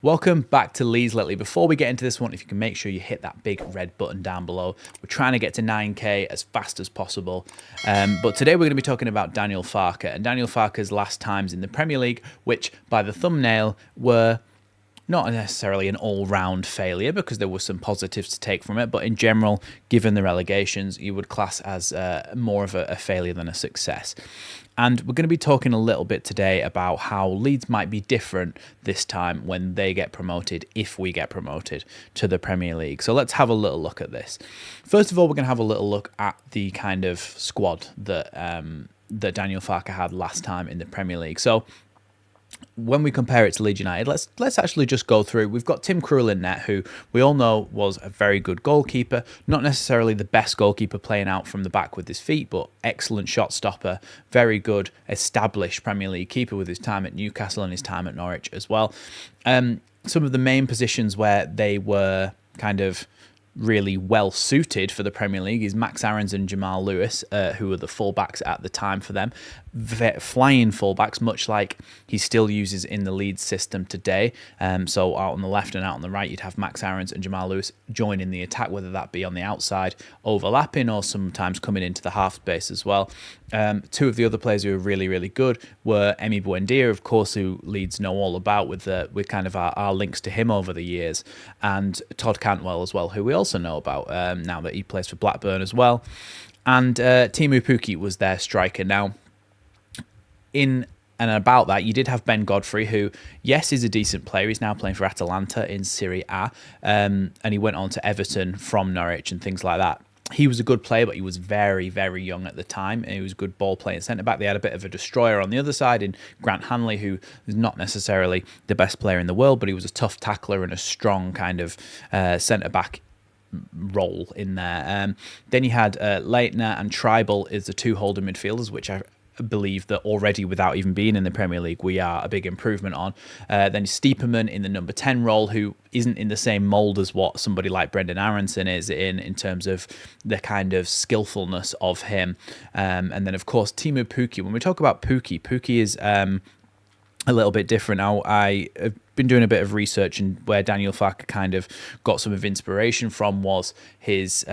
Welcome back to Leeds Lately. Before we get into this one, if you can make sure you hit that big red button down below. We're trying to get to 9k as fast as possible. But today we're going to be talking about Daniel Farke and Daniel Farke's last times in the Premier League, which by the thumbnail were not necessarily an all-round failure because there were some positives to take from it, but in general, given the relegations, you would class as more of a failure than a success. And we're going to be talking a little bit today about how Leeds might be different this time when they get promoted, if we get promoted to the Premier League. So let's have a little look at this. First of all, we're going to have a little look at the kind of squad that that Daniel Farke had last time in the Premier League. So when we compare it to Leeds United, let's actually just go through. We've got Tim Krul in net, who we all know was a very good goalkeeper, not necessarily the best goalkeeper playing out from the back with his feet, but excellent shot stopper, very good established Premier League keeper with his time at Newcastle and his time at Norwich as well. Some of the main positions where they were kind of really well suited for the Premier League is Max Aarons and Jamal Lewis, who were the fullbacks at the time for them. Flying fullbacks, much like he still uses in the Leeds system today. So out on the left and out on the right, you'd have Max Aarons and Jamal Lewis joining the attack, whether that be on the outside, overlapping, or sometimes coming into the half space as well. Two of the other players who were really, really good were Emi Buendia, of course, who Leeds know all about with kind of our links to him over the years, and Todd Cantwell as well, who we also know about now that he plays for Blackburn as well. And Teemu Pukki was their striker. Now, in and about that, you did have Ben Godfrey, who, yes, is a decent player. He's now playing for Atalanta in Serie A, and he went on to Everton from Norwich and things like that. He was a good player, but he was very, very young at the time, and he was a good ball-playing centre-back. They had a bit of a destroyer on the other side in Grant Hanley, who is not necessarily the best player in the world, but he was a tough tackler and a strong kind of centre-back role in there. Then you had Leitner and Tribal as the two holding midfielders, which I believe that already, without even being in the Premier League, we are a big improvement on. Then Stiepermann in the number 10 role, who isn't in the same mould as what somebody like Brendan Aronson is in terms of the kind of skillfulness of him. And then, of course, Teemu Pukki. When we talk about Pukki is a little bit different. Now, I have been doing a bit of research, and where Daniel Farke kind of got some of inspiration from was his...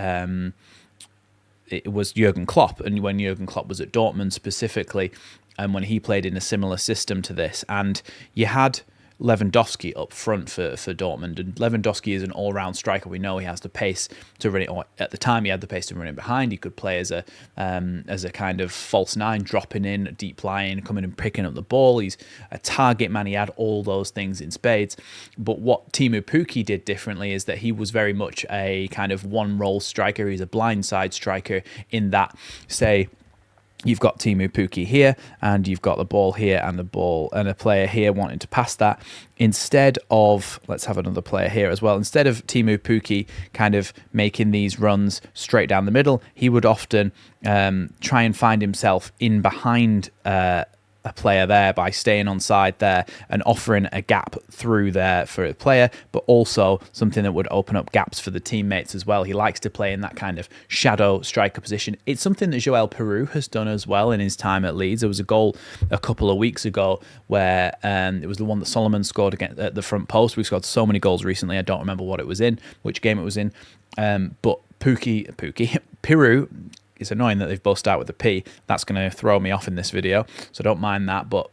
it was Jurgen Klopp, and when Jurgen Klopp was at Dortmund specifically, and when he played in a similar system to this, and you had Lewandowski up front for Dortmund, and Lewandowski is an all-round striker. We know he has the pace to run it, or at the time he had the pace to run it behind. He could play as a kind of false nine, dropping in, deep lying, coming and picking up the ball. He's a target man. He had all those things in spades. But what Teemu Pukki did differently is that he was very much a kind of one-role striker. He's a blindside striker in that, say, you've got Teemu Pukki here, and you've got the ball here, and a player here wanting to pass that. Instead of, let's have another player here as well. Instead of Teemu Pukki kind of making these runs straight down the middle, he would often try and find himself in behind a player there by staying on side there and offering a gap through there for a player, but also something that would open up gaps for the teammates as well. He likes to play in that kind of shadow striker position. It's something that Joel Peru has done as well in his time at Leeds. There was a goal a couple of weeks ago where it was the one that Solomon scored against at the front post. We've scored so many goals recently, I don't remember what it was in, which game it was in. But Peru, it's annoying that they've both started with a P. That's going to throw me off in this video, so don't mind that. But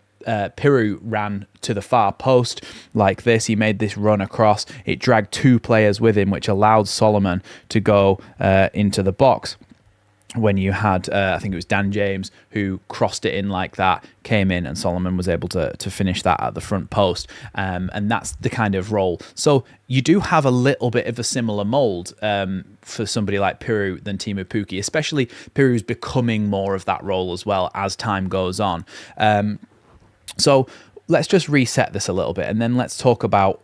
Peru ran to the far post like this. He made this run across. It dragged two players with him, which allowed Solomon to go into the box. When you had, I think it was Dan James, who crossed it in like that, came in, and Solomon was able to finish that at the front post. And that's the kind of role. So you do have a little bit of a similar mould for somebody like Peru than Teemu Pukki, especially Peru's becoming more of that role as well as time goes on. So let's just reset this a little bit, and then let's talk about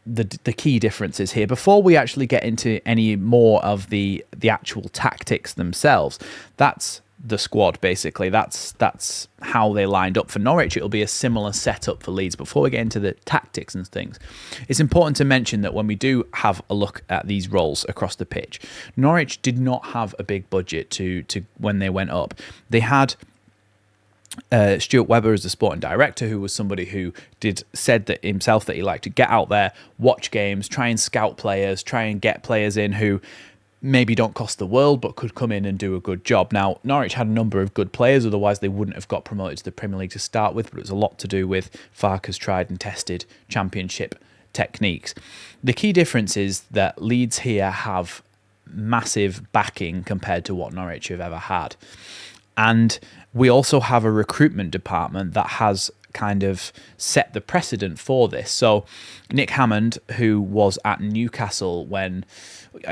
the key differences here before we actually get into any more of the actual tactics themselves. That's the squad, basically. That's how they lined up for Norwich. It'll be a similar setup for Leeds. Before we get into the tactics and things, it's important to mention that when we do have a look at these roles across the pitch, Norwich did not have a big budget to when they went up. They had Stuart Webber is the sporting director, who was somebody who said that himself that he liked to get out there, watch games, try and scout players, try and get players in who maybe don't cost the world but could come in and do a good job. Now, Norwich had a number of good players, otherwise they wouldn't have got promoted to the Premier League to start with, but it was a lot to do with Farke's tried and tested Championship techniques. The key difference is that Leeds here have massive backing compared to what Norwich have ever had. And we also have a recruitment department that has kind of set the precedent for this. So Nick Hammond, who was at Newcastle when,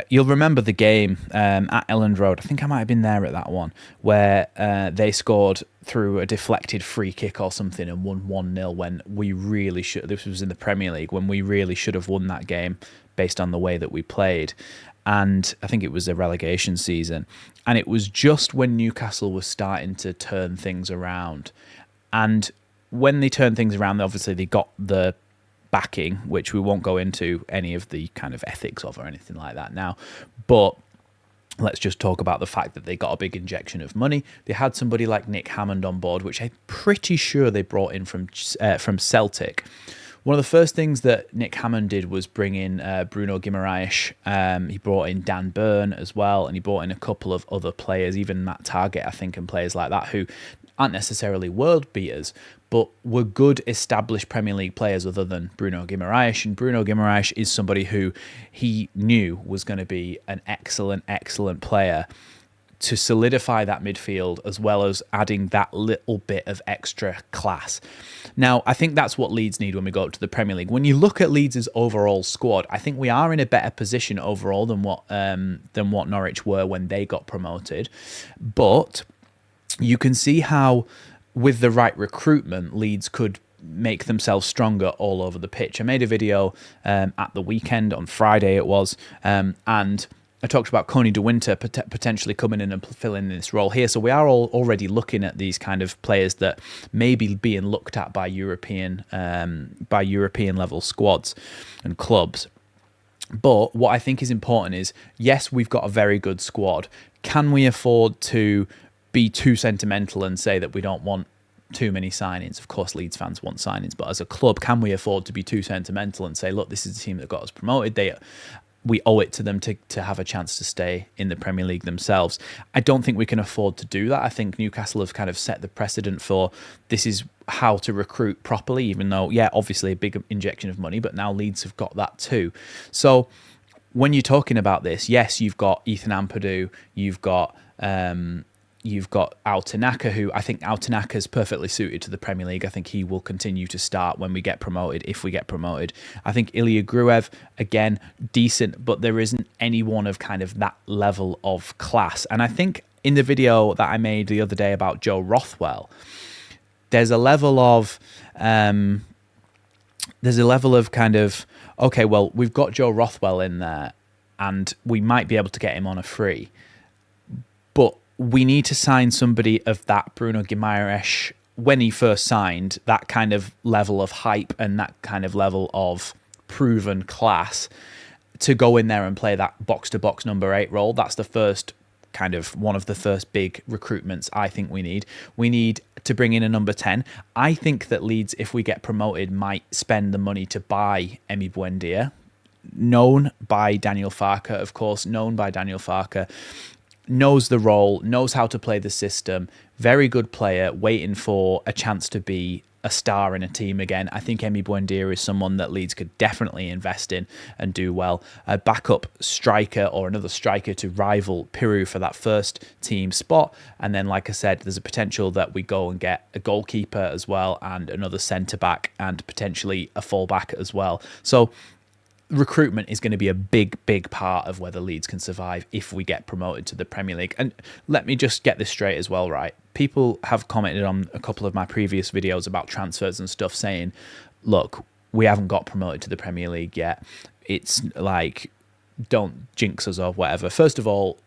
you'll remember the game at Elland Road, I think I might have been there at that one, where they scored through a deflected free kick or something and won 1-0 when we really should. This was in the Premier League, when we really should have won that game based on the way that we played. And I think it was the relegation season. And it was just when Newcastle was starting to turn things around. And when they turned things around, obviously they got the backing, which we won't go into any of the kind of ethics of or anything like that now. But let's just talk about the fact that they got a big injection of money. They had somebody like Nick Hammond on board, which I'm pretty sure they brought in from Celtic. One of the first things that Nick Hammond did was bring in Bruno Guimaraes. He brought in Dan Burn as well, and he brought in a couple of other players, even Matt Targett, I think, and players like that, who aren't necessarily world beaters, but were good established Premier League players other than Bruno Guimaraes. And Bruno Guimaraes is somebody who he knew was going to be an excellent player to solidify that midfield, as well as adding that little bit of extra class. Now, I think that's what Leeds need when we go up to the Premier League. When you look at Leeds' overall squad, I think we are in a better position overall than what Norwich were when they got promoted. But you can see how, with the right recruitment, Leeds could make themselves stronger all over the pitch. I made a video at the weekend, on Friday it was, and I talked about Coney De Winter potentially coming in and filling this role here. So we are all already looking at these kind of players that may be being looked at by European level squads and clubs. But what I think is important is, yes, we've got a very good squad. Can we afford to be too sentimental and say that we don't want too many signings? Of course, Leeds fans want signings, but as a club, can we afford to be too sentimental and say, look, this is the team that got us promoted? We owe it to them to have a chance to stay in the Premier League themselves. I don't think we can afford to do that. I think Newcastle have kind of set the precedent for this is how to recruit properly, even though, yeah, obviously a big injection of money, but now Leeds have got that too. So when you're talking about this, yes, you've got Ethan Ampadu, you've got Al Tanaka, who I think Al Tanaka is perfectly suited to the Premier League. I think he will continue to start when we get promoted, if we get promoted. I think Ilya Gruev, again, decent, but there isn't anyone of kind of that level of class. And I think in the video that I made the other day about Joe Rothwell, there's a level of kind of, okay, well, we've got Joe Rothwell in there and we might be able to get him on a free, but we need to sign somebody of that Bruno Guimaraes, when he first signed, that kind of level of hype and that kind of level of proven class to go in there and play that box-to-box number 8 role. That's the first kind of one of the first big recruitments I think we need. We need to bring in a number 10. I think that Leeds, if we get promoted, might spend the money to buy Emi Buendia, known by Daniel Farke, of course, knows the role, knows how to play the system, very good player, waiting for a chance to be a star in a team again. I think Emi Buendia is someone that Leeds could definitely invest in and do well. A backup striker or another striker to rival Piru for that first team spot. And then, like I said, there's a potential that we go and get a goalkeeper as well and another centre-back and potentially a full-back as well. So recruitment is going to be a big part of whether Leeds can survive if we get promoted to the Premier League. And let me just get this straight as well, right? People have commented on a couple of my previous videos about transfers and stuff saying, look, we haven't got promoted to the Premier League yet. It's like, don't jinx us or whatever. First of all,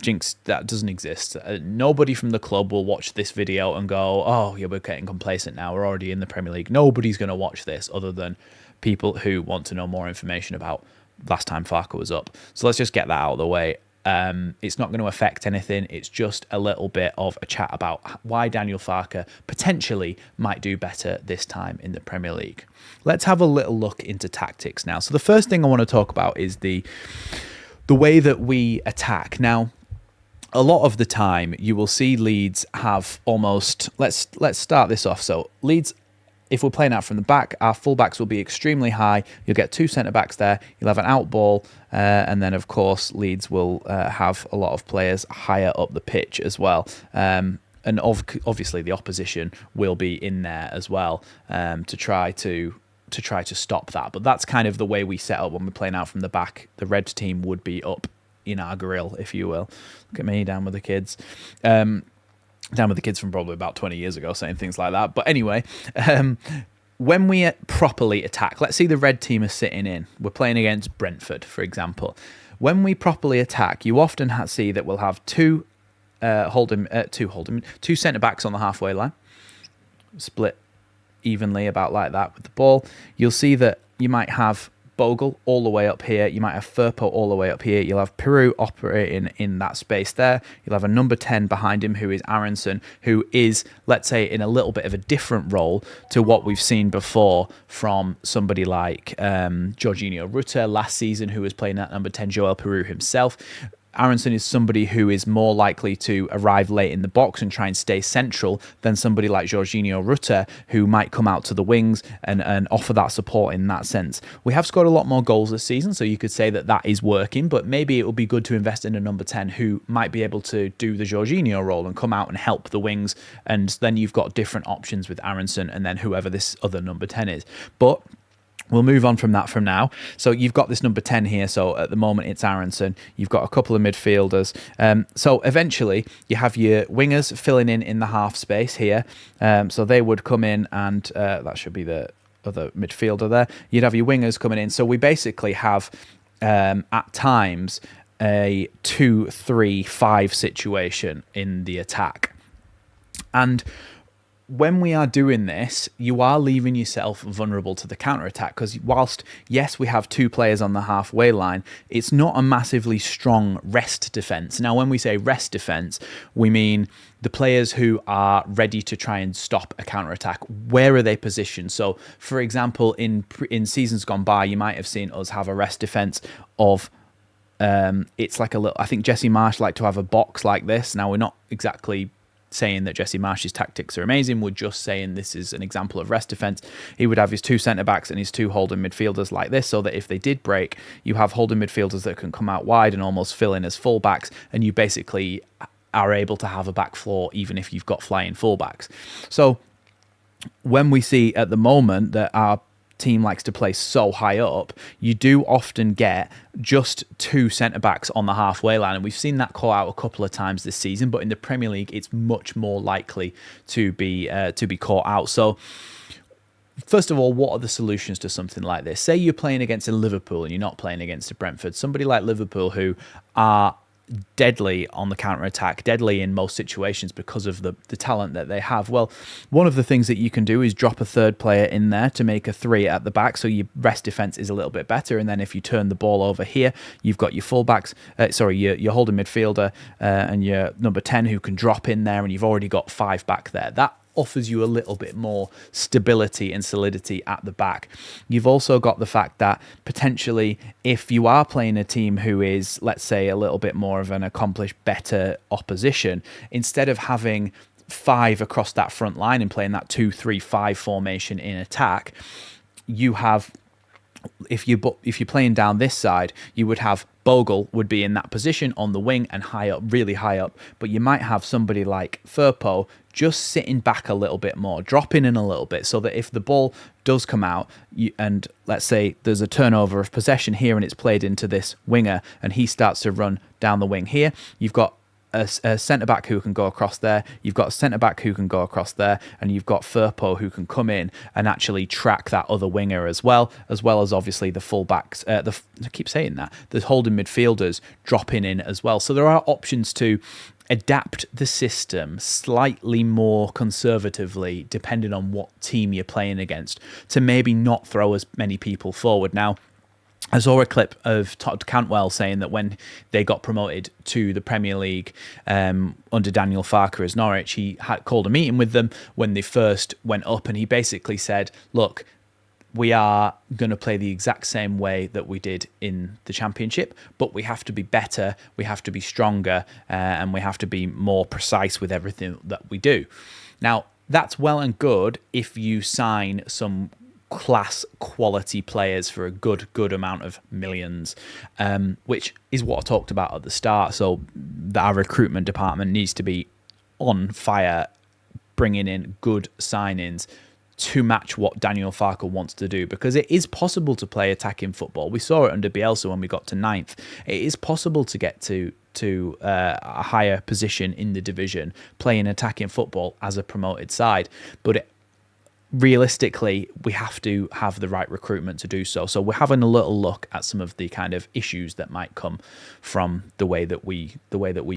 jinx, that doesn't exist. Nobody from the club will watch this video and go, oh yeah, we're getting complacent now, we're already in the Premier League. Nobody's going to watch this other than people who want to know more information about last time Farke was up. So let's just get that out of the way. It's not going to affect anything. It's just a little bit of a chat about why Daniel Farke potentially might do better this time in the Premier League. Let's have a little look into tactics now. So the first thing I want to talk about is the way that we attack. Now, a lot of the time you will see Leeds have almost, let's start this off. So Leeds, if we're playing out from the back, our fullbacks will be extremely high. You'll get two centre-backs there. You'll have an out ball. And then, of course, Leeds will have a lot of players higher up the pitch as well. And obviously the opposition will be in there as well to try to stop that. But that's kind of the way we set up when we're playing out from the back. The red team would be up in our grill, if you will. Look at me, down with the kids. Down with the kids from probably about 20 years ago saying things like that. But anyway, when we properly attack, let's see the red team is sitting in. We're playing against Brentford, for example. When we properly attack, you often see that we'll have two centre-backs on the halfway line, split evenly about like that with the ball. You'll see that you might have Bogle all the way up here. You might have Firpo all the way up here. You'll have Peru operating in that space there. You'll have a number 10 behind him who is Aronson, who is, let's say, in a little bit of a different role to what we've seen before from somebody like Jorginho Rutter last season, who was playing at number 10, Joel Peru himself. Aronson is somebody who is more likely to arrive late in the box and try and stay central than somebody like Jorginho Rutter, who might come out to the wings and offer that support in that sense. We have scored a lot more goals this season, so you could say that is working, but maybe it would be good to invest in a number 10 who might be able to do the Jorginho role and come out and help the wings, and then you've got different options with Aronson and then whoever this other number 10 is. But we'll move on from that from now. So you've got this number 10 here. So at the moment, it's Aronson. You've got a couple of midfielders. So eventually, you have your wingers filling in the half space here. So they would come in and that should be the other midfielder there. You'd have your wingers coming in. So we basically have, at times, a 2-3-5 situation in the attack. And when we are doing this, you are leaving yourself vulnerable to the counter-attack, because whilst, yes, we have two players on the halfway line, it's not a massively strong rest defence. Now, when we say rest defence, we mean the players who are ready to try and stop a counter-attack. Where are they positioned? So, for example, in seasons gone by, you might have seen us have a rest defence of it's like a little, I think Jesse Marsh liked to have a box like this. Now, we're not exactly saying that Jesse Marsh's tactics are amazing. We're just saying this is an example of rest defence. He would have his two centre-backs and his two holding midfielders like this, so that if they did break, you have holding midfielders that can come out wide and almost fill in as full-backs, and you basically are able to have a back four even if you've got flying full-backs. So when we see at the moment that our team likes to play so high up, you do often get just two centre-backs on the halfway line, and we've seen that call out a couple of times this season, but in the Premier League it's much more likely to be caught out. So first of all, what are the solutions to something like this? Say you're playing against a Liverpool and you're not playing against a Brentford, somebody like Liverpool who are deadly on the counter-attack, deadly in most situations because of the talent that they have. Well, one of the things that you can do is drop a third player in there to make a three at the back, so your rest defence is a little bit better, and then if you turn the ball over here, you've got your fullbacks, your holding midfielder and your number 10 who can drop in there, and you've already got five back there. That offers you a little bit more stability and solidity at the back. You've also got the fact that potentially if you are playing a team who is, let's say, a little bit more of an accomplished, better opposition, instead of having five across that front line and playing that 2-3-5 formation in attack, you have, if you're playing down this side, you would have Bogle would be in that position on the wing and high up, really high up, but you might have somebody like Firpo just sitting back a little bit more, dropping in a little bit, so that if the ball does come out and let's say there's a turnover of possession here and it's played into this winger and he starts to run down the wing here, you've got a centre-back who can go across there, you've got a centre-back who can go across there, and you've got Firpo who can come in and actually track that other winger as well as obviously the full-backs, I keep saying that, the holding midfielders dropping in as well. So there are options to adapt the system slightly more conservatively depending on what team you're playing against, to maybe not throw as many people forward. Now, I saw a clip of Todd Cantwell saying that when they got promoted to the Premier League under Daniel Farke as Norwich, he had called a meeting with them when they first went up, and he basically said, look, we are going to play the exact same way that we did in the Championship, but we have to be better, we have to be stronger, and we have to be more precise with everything that we do. Now, that's well and good if you sign some class quality players for a good amount of millions, which is what I talked about at the start. So our recruitment department needs to be on fire, bringing in good signings to match what Daniel Farke wants to do, because it is possible to play attacking football. We saw it under Bielsa when we got to 9th. It is possible to get to a higher position in the division playing attacking football as a promoted side, but realistically, we have to have the right recruitment to do so. So we're having a little look at some of the kind of issues that might come from the way that we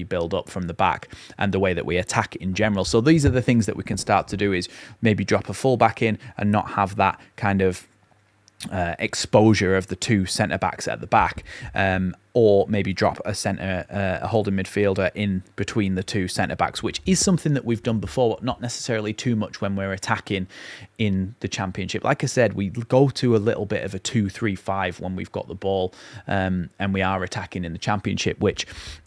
build up from the back and the way that we attack in general. So these are the things that we can start to do, is maybe drop a fullback in and not have that kind of exposure of the two centre backs at the back, or maybe drop a holding midfielder in between the two centre backs, which is something that we've done before, but not necessarily too much when we're attacking in the Championship. Like I said, we go to a little bit of a 2-3-5 when we've got the ball, and we are attacking in the Championship, which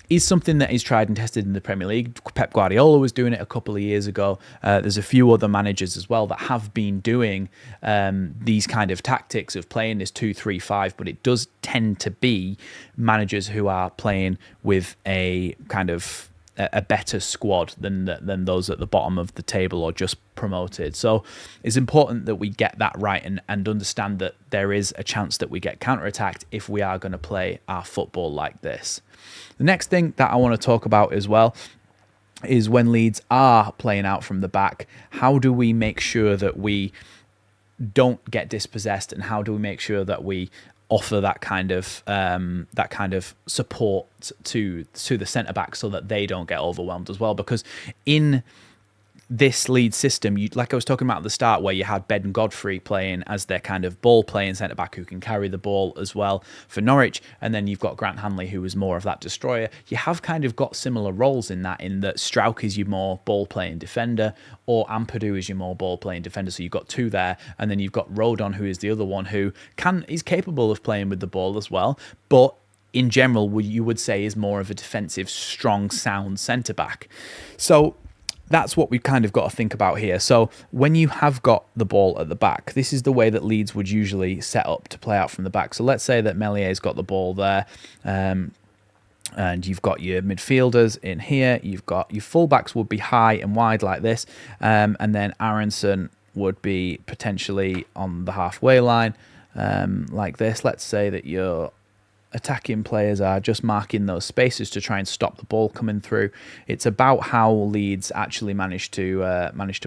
is something that is tried and tested in the Premier League. Pep Guardiola was doing it a couple of years ago. There's a few other managers as well that have been doing these kind of tactics of playing this 2-3-5, but it does tend to be managers who are playing with a kind of a better squad than those at the bottom of the table or just promoted. So it's important that we get that right and understand that there is a chance that we get counterattacked if we are going to play our football like this. The next thing that I want to talk about as well is when Leeds are playing out from the back, how do we make sure that we don't get dispossessed, and how do we make sure that we offer that kind of support to the centre back so that they don't get overwhelmed as well? Because in this Leeds system, like I was talking about at the start, where you had Ben Godfrey playing as their kind of ball playing centre back who can carry the ball as well for Norwich, and then you've got Grant Hanley who is more of that destroyer. You have kind of got similar roles in that Strauch is your more ball playing defender, or Ampadu is your more ball playing defender. So you've got two there, and then you've got Rodon, who is the other one who is capable of playing with the ball as well, but in general you would say is more of a defensive, strong, sound centre back. So that's what we've kind of got to think about here. So when you have got the ball at the back, this is the way that Leeds would usually set up to play out from the back. So let's say that Mellier's got the ball there, and you've got your midfielders in here. You've got your fullbacks would be high and wide like this, and then Aronson would be potentially on the halfway line like this. Let's say that your attacking players are just marking those spaces to try and stop the ball coming through. It's about how Leeds actually managed to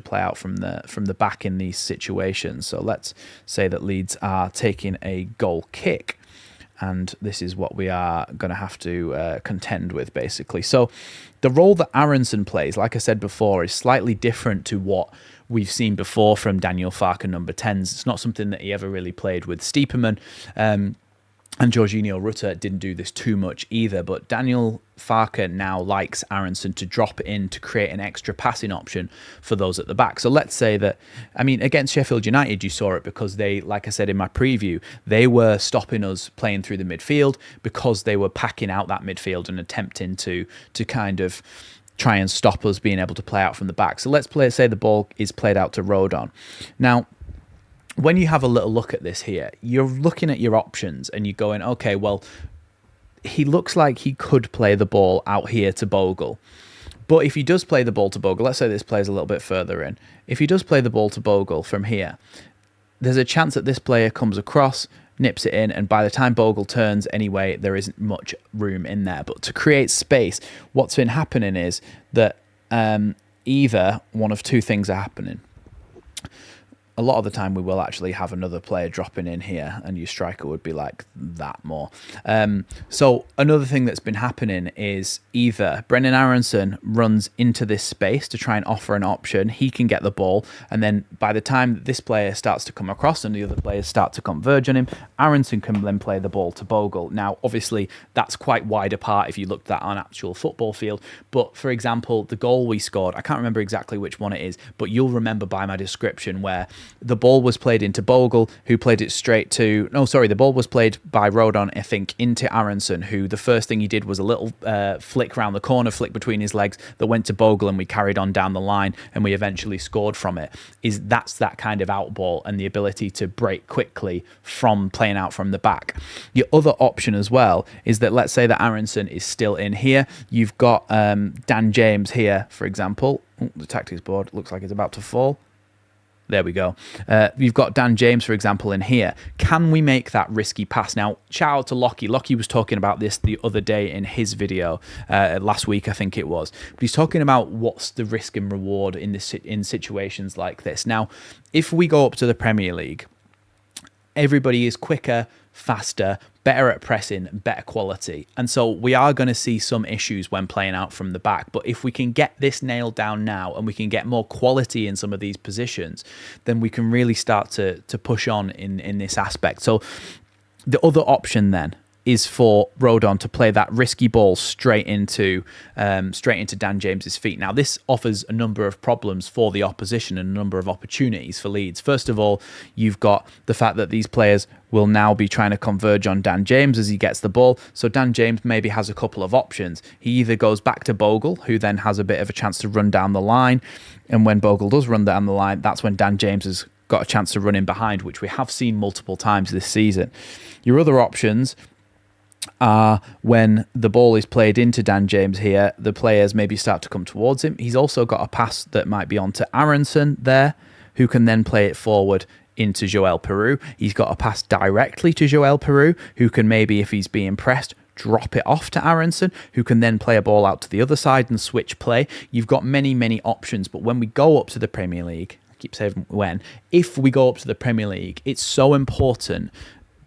play out from the back in these situations. So let's say that Leeds are taking a goal kick, and this is what we are going to have to contend with, basically. So the role that Aronson plays, like I said before, is slightly different to what we've seen before from Daniel Farke number 10s. It's not something that he ever really played with Stiepermann. And Jorginho Rutter didn't do this too much either, but Daniel Farke now likes Aronson to drop in to create an extra passing option for those at the back. So let's say that, against Sheffield United, you saw it because they, like I said in my preview, they were stopping us playing through the midfield because they were packing out that midfield and attempting to kind of try and stop us being able to play out from the back. So let's say the ball is played out to Rodon. Now, when you have a little look at this here, you're looking at your options and you're going, okay, well, he looks like he could play the ball out here to Bogle. But if he does play the ball to Bogle, let's say this plays a little bit further in. If he does play the ball to Bogle from here, there's a chance that this player comes across, nips it in, and by the time Bogle turns anyway, there isn't much room in there. But to create space, what's been happening is that either one of two things are happening. a lot of the time we will actually have another player dropping in here, and your striker would be like that more. So another thing that's been happening is either Brendan Aronson runs into this space to try and offer an option, he can get the ball, and then by the time this player starts to come across and the other players start to converge on him, Aronson can then play the ball to Bogle. Now, obviously, that's quite wide apart if you looked at that on actual football field, but for example, the goal we scored, I can't remember exactly which one it is, but you'll remember by my description where the ball was played into Bogle, who played it straight to... No, sorry, the ball was played by Rodon, I think, into Aronson, who the first thing he did was a little flick round the corner, flick between his legs that went to Bogle, and we carried on down the line, and we eventually scored from it. That's that kind of out ball and the ability to break quickly from playing out from the back. Your other option as well is that, let's say that Aronson is still in here. You've got Dan James here, for example. Ooh, the tactics board looks like it's about to fall. There we go. You've got Dan James, for example, in here. Can we make that risky pass? Now, shout out to Lockie. Lockie was talking about this the other day in his video, last week, I think it was. But he's talking about what's the risk and reward in situations like this. Now, if we go up to the Premier League, everybody is quicker, faster, better at pressing, better quality. And so we are going to see some issues when playing out from the back. But if we can get this nailed down now and we can get more quality in some of these positions, then we can really start to push on in this aspect. So the other option then is for Rodon to play that risky ball straight into Dan James's feet. Now, this offers a number of problems for the opposition and a number of opportunities for Leeds. First of all, you've got the fact that these players will now be trying to converge on Dan James as he gets the ball. So Dan James maybe has a couple of options. He either goes back to Bogle, who then has a bit of a chance to run down the line. And when Bogle does run down the line, that's when Dan James has got a chance to run in behind, which we have seen multiple times this season. Your other options are when the ball is played into Dan James here, the players maybe start to come towards him. He's also got a pass that might be onto Aronson there, who can then play it forward into Joel Peru. He's got a pass directly to Joel Peru, who can maybe, if he's being pressed, drop it off to Aronson, who can then play a ball out to the other side and switch play. You've got many, many options, but when we go up to the Premier League, I keep saying if we go up to the Premier League, it's so important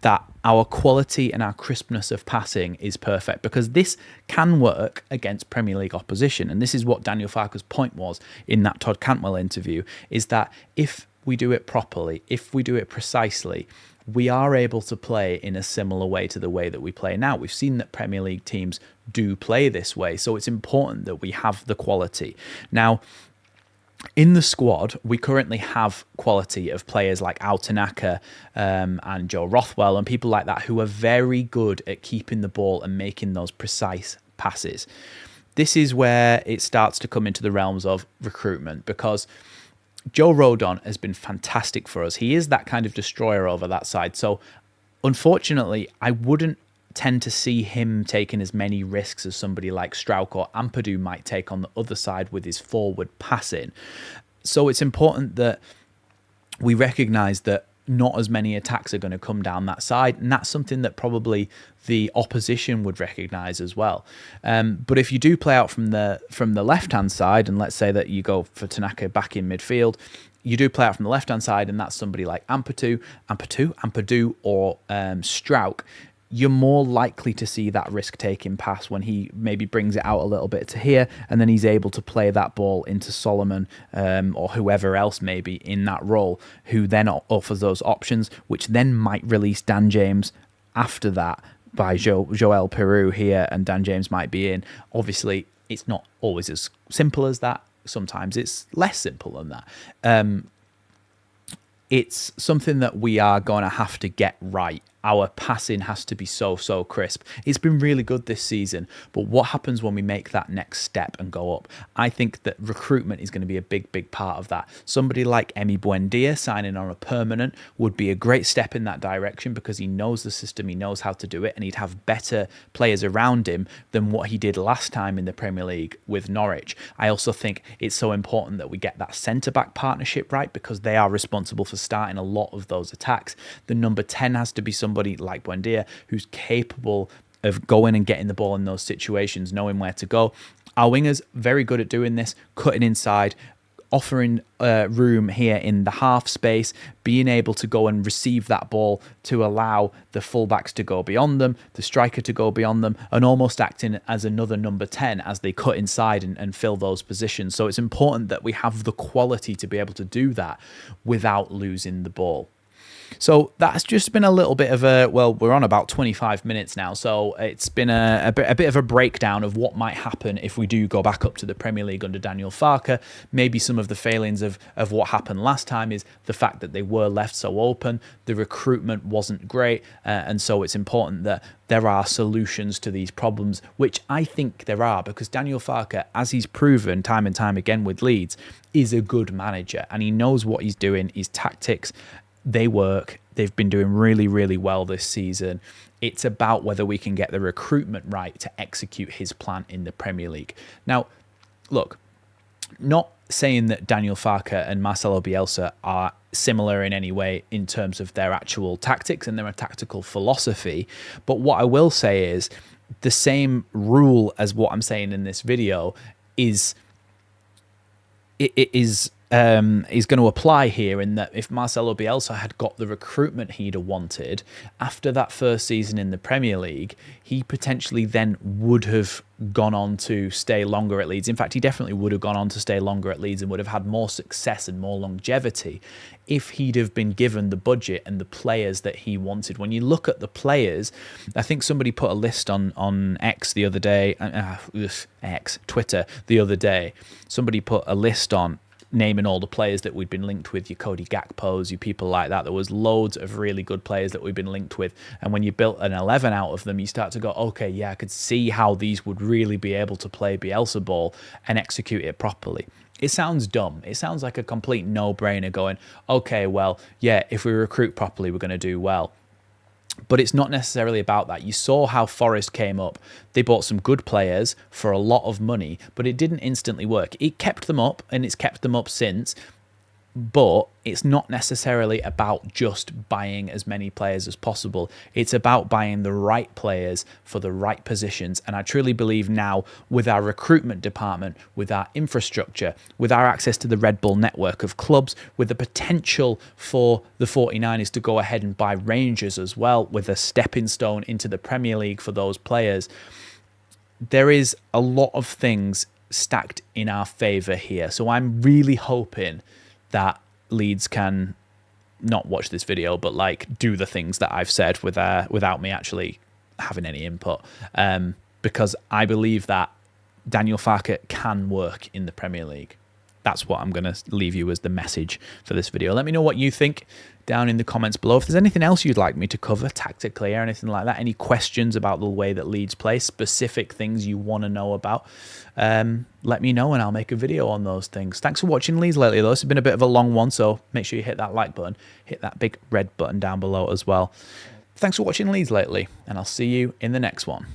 that our quality and our crispness of passing is perfect, because this can work against Premier League opposition. And this is what Daniel Farke's point was in that Todd Cantwell interview, is that if we do it properly, if we do it precisely, we are able to play in a similar way to the way that we play now. We've seen that Premier League teams do play this way, so it's important that we have the quality. Now, in the squad, we currently have quality of players like Altanaka and Joe Rothwell and people like that who are very good at keeping the ball and making those precise passes. This is where it starts to come into the realms of recruitment, because Joe Rodon has been fantastic for us. He is that kind of destroyer over that side. So unfortunately, I wouldn't tend to see him taking as many risks as somebody like Strauch or Ampadu might take on the other side with his forward passing. So it's important that we recognise that not as many attacks are going to come down that side, and that's something that probably the opposition would recognise as well. But if you do play out from the left-hand side, and let's say that you go for Tanaka back in midfield, you do play out from the left-hand side, and that's somebody like Ampadu, or Strauch, you're more likely to see that risk-taking pass when he maybe brings it out a little bit to here, and then he's able to play that ball into Solomon or whoever else maybe in that role, who then offers those options, which then might release Dan James after that by Joel Peru here, and Dan James might be in. Obviously, it's not always as simple as that. Sometimes it's less simple than that. It's something that we are going to have to get right. Our passing has to be so crisp. It's been really good this season, but what happens when we make that next step and go up? I think that recruitment is going to be a big part of that. Somebody like Emi Buendia signing on a permanent would be a great step in that direction, because he knows the system, he knows how to do it, and he'd have better players around him than what he did last time in the Premier League with Norwich. I also think it's so important that we get that centre-back partnership right, because they are responsible for starting a lot of those attacks. The number 10 has to be somebody like Buendia who's capable of going and getting the ball in those situations, knowing where to go. Our wingers, very good at doing this, cutting inside, offering room here in the half space, being able to go and receive that ball to allow the fullbacks to go beyond them, the striker to go beyond them, and almost acting as another number 10 as they cut inside and fill those positions. So it's important that we have the quality to be able to do that without losing the ball. So that's just been a little bit of a, well, we're on about 25 minutes now, so it's been a bit of a breakdown of what might happen if we do go back up to the Premier League under Daniel Farke. Maybe some of the failings of what happened last time is the fact that they were left so open, the recruitment wasn't great, and so it's important that there are solutions to these problems, which I think there are, because Daniel Farke, as he's proven time and time again with Leeds, is a good manager, and he knows what he's doing. His tactics, they work. They've been doing really, really well this season. It's about whether we can get the recruitment right to execute his plan in the Premier League. Now, look, not saying that Daniel Farke and Marcelo Bielsa are similar in any way in terms of their actual tactics and their tactical philosophy, but what I will say is the same rule as what I'm saying in this video is going to apply here, in that if Marcelo Bielsa had got the recruitment he'd have wanted after that first season in the Premier League, he potentially then would have gone on to stay longer at Leeds. In fact, he definitely would have gone on to stay longer at Leeds and would have had more success and more longevity if he'd have been given the budget and the players that he wanted. When you look at the players, I think somebody put a list on X the other day, Twitter the other day. Somebody put a list on naming all the players that we'd been linked with, your Cody Gakpos, your people like that. There was loads of really good players that we've been linked with. And when you built an 11 out of them, you start to go, okay, yeah, I could see how these would really be able to play Bielsa ball and execute it properly. It sounds dumb. It sounds like a complete no-brainer going, okay, well, yeah, if we recruit properly, we're going to do well. But it's not necessarily about that. You saw how Forest came up. They bought some good players for a lot of money, but it didn't instantly work. It kept them up, and it's kept them up since. But it's not necessarily about just buying as many players as possible. It's about buying the right players for the right positions. And I truly believe now, with our recruitment department, with our infrastructure, with our access to the Red Bull network of clubs, with the potential for the 49ers to go ahead and buy Rangers as well, with a stepping stone into the Premier League for those players, there is a lot of things stacked in our favour here. So I'm really hoping that Leeds can not watch this video, but like do the things that I've said without me actually having any input, because I believe that Daniel Farke can work in the Premier League. That's what I'm going to leave you as the message for this video. Let me know what you think down in the comments below. If there's anything else you'd like me to cover tactically or anything like that, any questions about the way that Leeds play, specific things you want to know about, let me know and I'll make a video on those things. Thanks for watching Leeds Lately, though. It's been a bit of a long one, so make sure you hit that like button, hit that big red button down below as well. Thanks for watching Leeds Lately, and I'll see you in the next one.